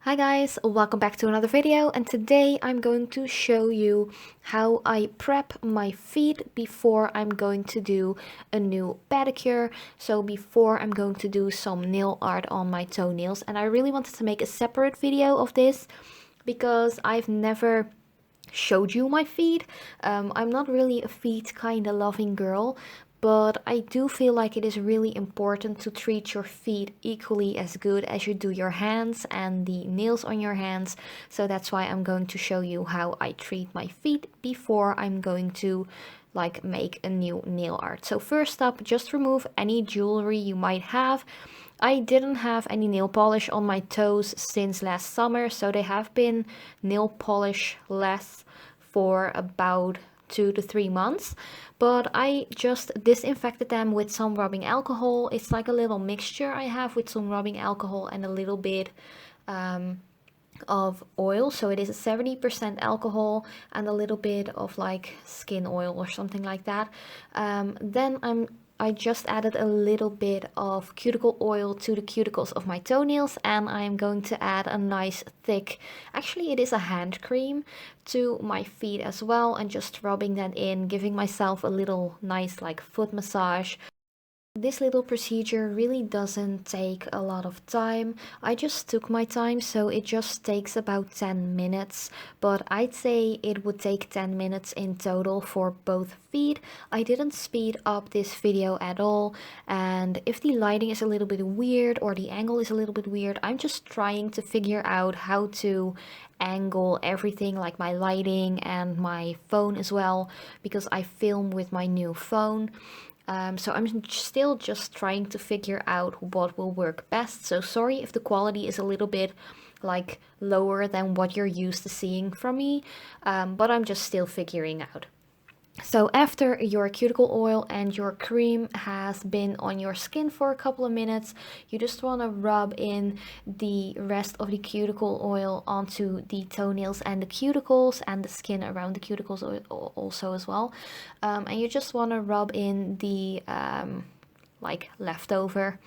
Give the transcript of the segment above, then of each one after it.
Hi guys, welcome back to another video, and today I'm going to show you how I prep my feet before I'm going to do a new pedicure. So before I'm going to do some nail art on my toenails, and I really wanted to make a separate video of this because I've never showed you my feet. I'm not really a feet kind of loving girl, but I do feel like it is really important to treat your feet equally as good as you do your hands and the nails on your hands. So that's why I'm going to show you how I treat my feet before I'm going to make a new nail art. So first up, just remove any jewelry you might have. I didn't have any nail polish on my toes since last summer, so they have been nail polish less for about 2 to 3 months, but I just disinfected them with some rubbing alcohol. It's like a little mixture I have with some rubbing alcohol and a little bit of oil. So it is a 70% alcohol and a little bit of like skin oil or something like that. I just added a little bit of cuticle oil to the cuticles of my toenails, and I'm going to add a nice thick, actually it is a hand cream, to my feet as well, and just rubbing that in, giving myself a little nice like foot massage. This little procedure really doesn't take a lot of time. I just took my time, so it just takes about 10 minutes, but I'd say it would take 10 minutes in total for both feet. I didn't speed up this video at all, and if the lighting is a little bit weird or the angle is a little bit weird, I'm just trying to figure out how to angle everything, like my lighting and my phone as well, because I film with my new phone. So I'm still just trying to figure out what will work best. So sorry if the quality is a little bit like lower than what you're used to seeing from me, but I'm just still figuring out. So after your cuticle oil and your cream has been on your skin for a couple of minutes, you just want to rub in the rest of the cuticle oil onto the toenails and the cuticles and the skin around the cuticles also as well. And you just want to rub in the leftover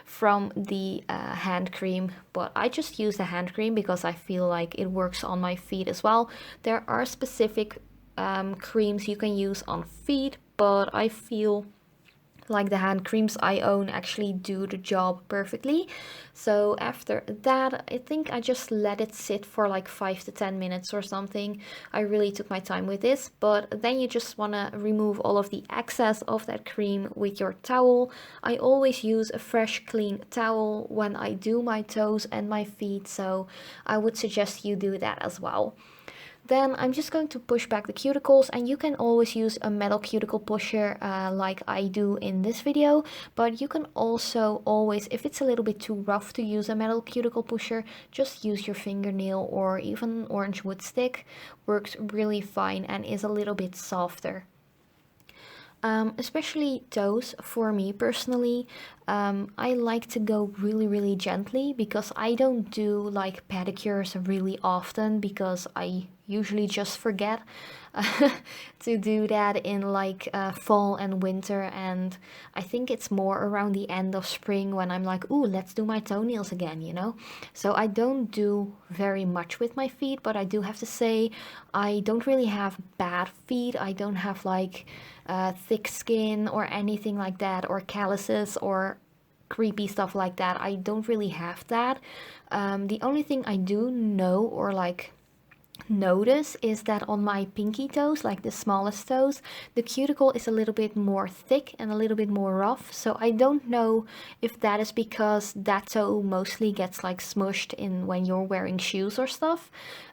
from the hand cream, but I just use the hand cream because I feel like it works on my feet as well. There are specific creams you can use on feet, but I feel like the hand creams I own actually do the job perfectly. So after that, I think I just let it sit for like 5 to 10 minutes or something. I really took my time with this, but then you just want to remove all of the excess of that cream with your towel. I always use a fresh clean towel when I do my toes and my feet, so I would suggest you do that as well. Then I'm just going to push back the cuticles, and you can always use a metal cuticle pusher like I do in this video, but you can also always, if it's a little bit too rough to use a metal cuticle pusher, just use your fingernail or even orange wood stick. Works really fine and is a little bit softer. Especially toes, for me personally, I like to go really gently because I don't do like pedicures really often because I usually just forget to do that in fall and winter, and I think it's more around the end of spring when I'm like, ooh, let's do my toenails again, you know. So I don't do very much with my feet, but I do have to say I don't really have bad feet. I don't have thick skin or anything like that, or calluses or creepy stuff like that. I don't really have that. The only thing I do know or notice is that on my pinky toes, like the smallest toes, the cuticle is a little bit more thick and a little bit more rough. So I don't know if that is because that toe mostly gets like smushed in when you're wearing shoes or stuff.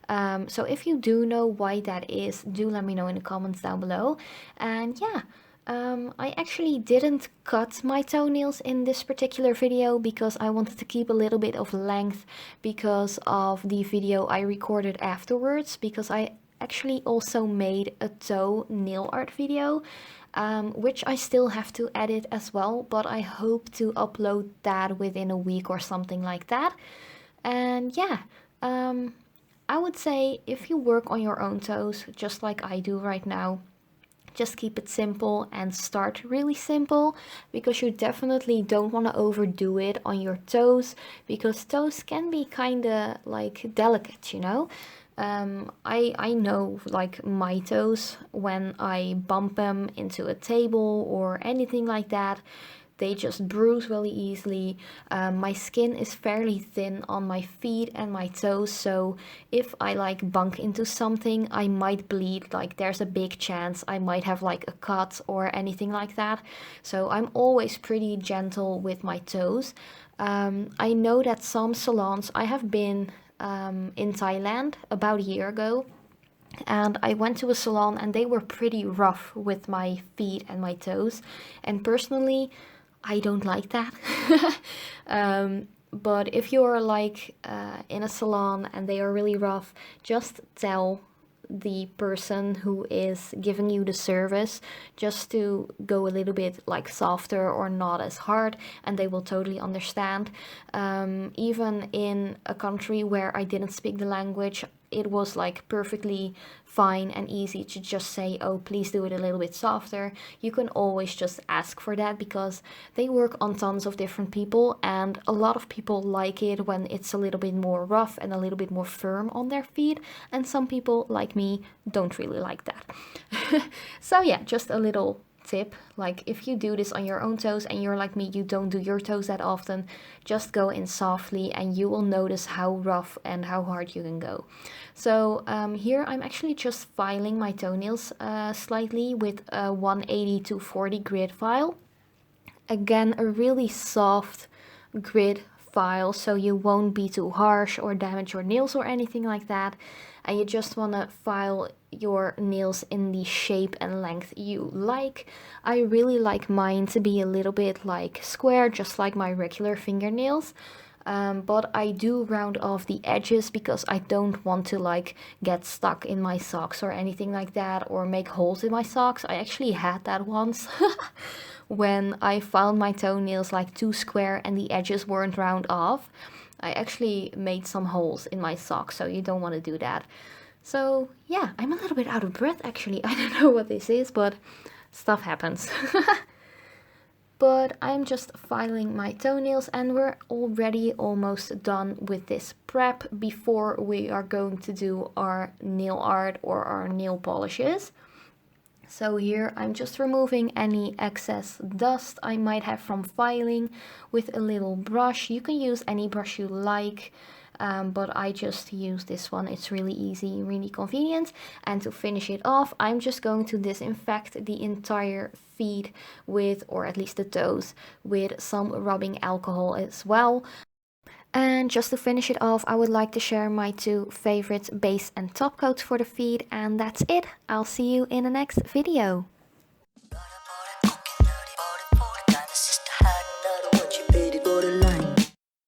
So if you do know why that is, do let me know in the comments down below. And yeah, I actually didn't cut my toenails in this particular video because I wanted to keep a little bit of length because of the video I recorded afterwards, because I actually also made a toe nail art video, which I still have to edit as well, but I hope to upload that within a week or something like that. And yeah, I would say if you work on your own toes, just like I do right now, Just keep it simple and start really simple, because you definitely don't want to overdo it on your toes, because toes can be kind of like delicate, you know. I know like my toes, when I bump them into a table or anything like that, they just bruise really easily. My skin is fairly thin on my feet and my toes, so if I like bump into something, I might bleed. Like there's a big chance I might have like a cut or anything like that. So I'm always pretty gentle with my toes. I know that some salons, I have been in Thailand about a year ago, and I went to a salon and they were pretty rough with my feet and my toes. And personally, I don't like that. But if you're like in a salon and they are really rough, just tell the person who is giving you the service just to go a little bit like softer or not as hard, and they will totally understand. Even in a country where I didn't speak the language, it was like perfectly fine and easy to just say, oh, please do it a little bit softer. You can always just ask for that, because they work on tons of different people, and a lot of people like it when it's a little bit more rough and a little bit more firm on their feet, and some people like me don't really like that. So yeah, just a little tip, like if you do this on your own toes and you're like me, you don't do your toes that often, just go in softly and you will notice how rough and how hard you can go. So here I'm actually just filing my toenails slightly with a 180 to 40 grit file. Again, a really soft grit file, so you won't be too harsh or damage your nails or anything like that. And you just want to file your nails in the shape and length you like. I really like mine to be a little bit like square, just like my regular fingernails. But I do round off the edges because I don't want to like get stuck in my socks or anything like that, or make holes in my socks. I actually had that once when I found my toenails like too square and the edges weren't round off. I actually made some holes in my socks, so you don't want to do that. So yeah, I'm a little bit out of breath actually. I don't know what this is, but stuff happens. But I'm just filing my toenails and we're already almost done with this prep before we are going to do our nail art or our nail polishes. So here I'm just removing any excess dust I might have from filing with a little brush. You can use any brush you like, but I just use this one. It's really easy, really convenient. And to finish it off, I'm just going to disinfect the entire feet with, or at least the toes, with some rubbing alcohol as well. And just to finish it off, I would like to share my two favorite base and top coats for the feet, and that's it. I'll see you in the next video.